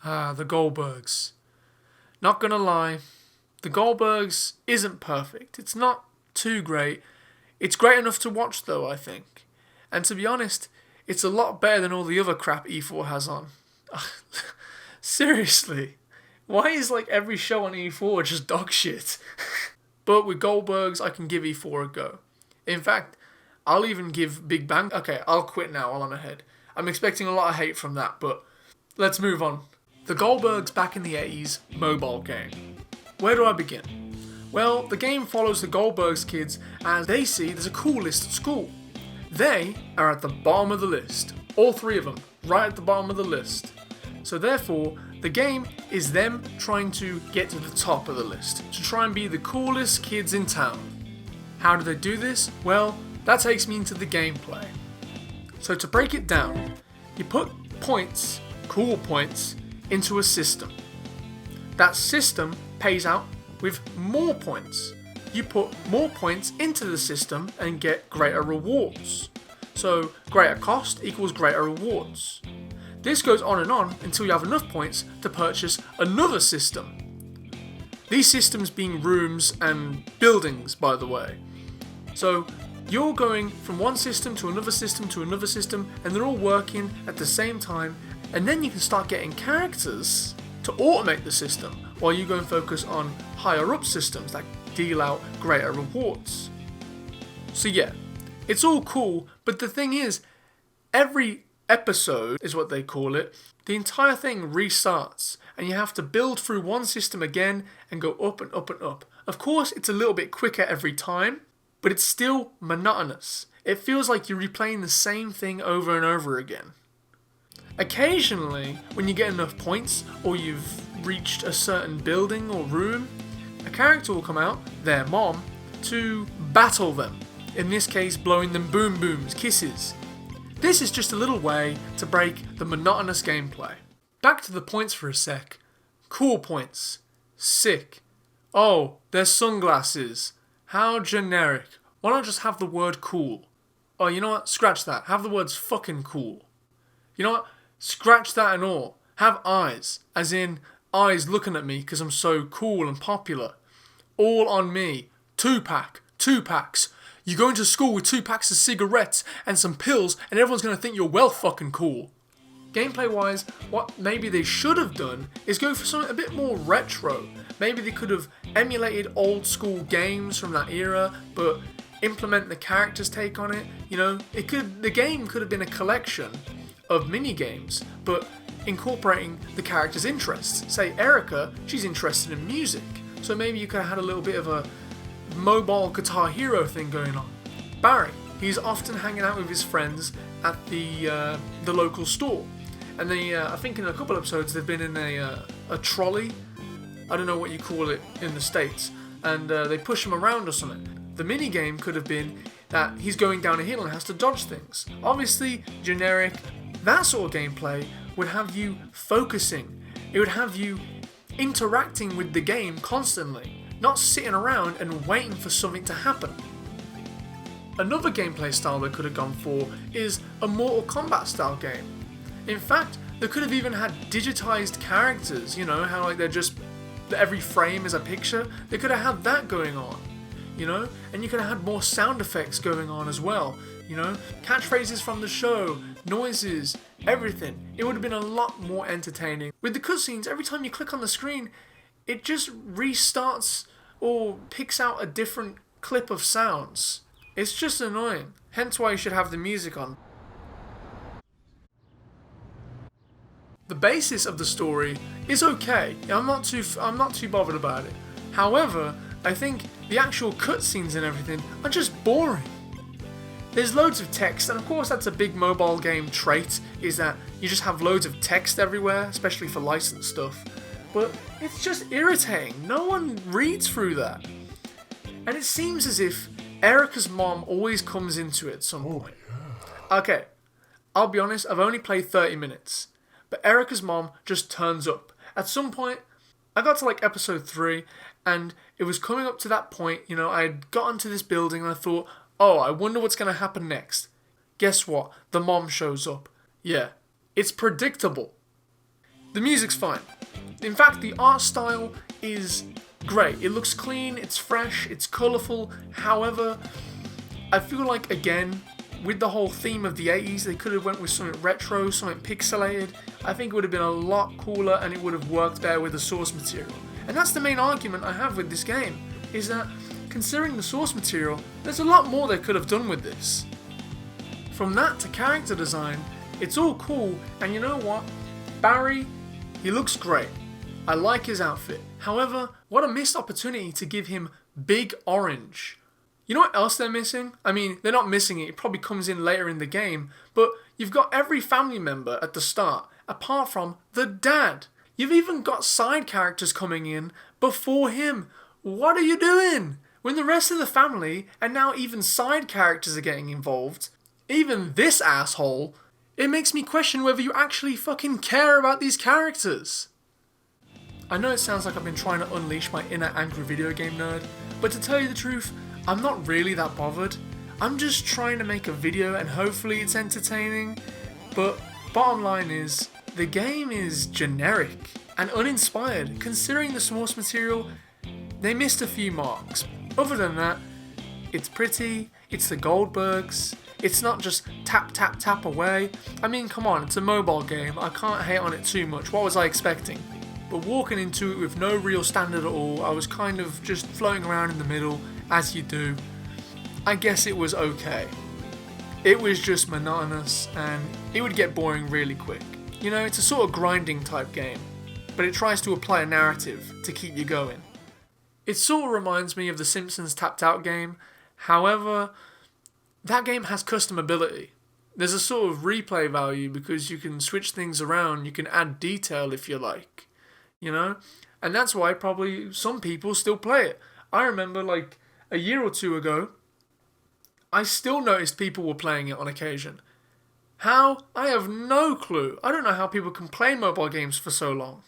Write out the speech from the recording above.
The Goldbergs. Not gonna lie, the Goldbergs isn't perfect. It's not too great. It's great enough to watch though, I think. And to be honest, it's a lot better than all the other crap E4 has on. Seriously. Why is like every show on E4 just dog shit? But with Goldbergs, I can give E4 a go. In fact, I'll even give Big Bang... Okay, I'll quit now while I'm ahead. I'm expecting a lot of hate from that, but let's move on. The Goldbergs back in the 80s mobile game. Where do I begin? Well, the game follows the Goldbergs kids as they see there's a cool list at school. They are at the bottom of the list. All three of them, right at the bottom of the list. So therefore, the game is them trying to get to the top of the list, to try and be the coolest kids in town. How do they do this? Well, that takes me into the gameplay. So to break it down, you put points, cool points, into a system. That system pays out with more points. You put more points into the system and get greater rewards. So greater cost equals greater rewards. This goes on and on until you have enough points to purchase another system. These systems being rooms and buildings, by the way. So you're going from one system to another system to another system, and they're all working at the same time, and then you can start getting characters to automate the system while you go and focus on higher up systems that deal out greater rewards. So yeah, it's all cool, but the thing is, every episode is what they call it, the entire thing restarts and you have to build through one system again and go up and up and up. Of course, it's a little bit quicker every time, but it's still monotonous. It feels like you're replaying the same thing over and over again. Occasionally, when you get enough points or you've reached a certain building or room, a character will come out, their mom, to battle them. In this case, blowing them boom booms, kisses. This is just a little way to break the monotonous gameplay. Back to the points for a sec. Cool points. Sick. Oh, there's sunglasses. How generic. Why not just have the word cool? Oh, you know what? Scratch that. Have the words fucking cool. You know what? Scratch that and all. Have eyes. As in, eyes looking at me because I'm so cool and popular. All on me. 2-pack. 2-packs. You're going to school with 2 packs of cigarettes and some pills and everyone's going to think you're well fucking cool. Gameplay wise, what maybe they should have done is go for something a bit more retro. Maybe they could have emulated old school games from that era, but implement the character's take on it. You know, the game could have been a collection of mini games, but incorporating the character's interests. Say Erica, she's interested in music, so maybe you could have had a little bit of a mobile Guitar Hero thing going on. Barry, he's often hanging out with his friends at the local store, and I think in a couple episodes they've been in a trolley. I don't know what you call it in the States, and they push him around or something. The mini game could have been that he's going down a hill and has to dodge things. Obviously, generic. That sort of gameplay would have you focusing. It would have you interacting with the game constantly, not sitting around and waiting for something to happen. Another gameplay style they could have gone for is a Mortal Kombat style game. In fact, they could have even had digitized characters, you know, how like they're just, every frame is a picture. They could have had that going on, you know, and you could have had more sound effects going on as well, you know, catchphrases from the show, noises, everything. It would have been a lot more entertaining. With the cutscenes, every time you click on the screen, it just restarts or picks out a different clip of sounds. It's just annoying. Hence why you should have the music on. The basis of the story is okay. I'm not too bothered about it. However, I think the actual cutscenes and everything are just boring. There's loads of text, and of course that's a big mobile game trait, is that you just have loads of text everywhere, especially for licensed stuff. But it's just irritating. No one reads through that. And it seems as if Erica's mom always comes into it at some point. Okay, I'll be honest, I've only played 30 minutes. But Erica's mom just turns up. At some point, I got to like episode 3, and it was coming up to that point, you know, I had gotten to this building and I thought, oh, I wonder what's going to happen next. Guess what? The mom shows up. Yeah, it's predictable. The music's fine. In fact, the art style is great. It looks clean, it's fresh, it's colourful. However, I feel like, again, with the whole theme of the 80s, they could have went with something retro, something pixelated. I think it would have been a lot cooler and it would have worked better with the source material. And that's the main argument I have with this game, is that considering the source material, there's a lot more they could have done with this. From that to character design, it's all cool, and you know what? Barry, he looks great. I like his outfit. However, what a missed opportunity to give him big orange. You know what else they're missing? I mean, they're not missing it, it probably comes in later in the game, but you've got every family member at the start, apart from the dad. You've even got side characters coming in before him. What are you doing? When the rest of the family, and now even side characters are getting involved, even this asshole, it makes me question whether you actually fucking care about these characters. I know it sounds like I've been trying to unleash my inner angry video game nerd, but to tell you the truth, I'm not really that bothered. I'm just trying to make a video and hopefully it's entertaining, but bottom line is, the game is generic and uninspired. Considering the source material, they missed a few marks. Other than that, it's pretty, it's the Goldbergs, it's not just tap tap tap away. I mean, come on, it's a mobile game, I can't hate on it too much, what was I expecting? But walking into it with no real standard at all, I was kind of just floating around in the middle, as you do. I guess it was okay. It was just monotonous, and it would get boring really quick. You know, it's a sort of grinding type game, but it tries to apply a narrative to keep you going. It sort of reminds me of the Simpsons Tapped Out game, however, that game has custom ability. There's a sort of replay value because you can switch things around, you can add detail if you like, you know? And that's why probably some people still play it. I remember like a year or two ago, I still noticed people were playing it on occasion. How? I have no clue. I don't know how people can play mobile games for so long.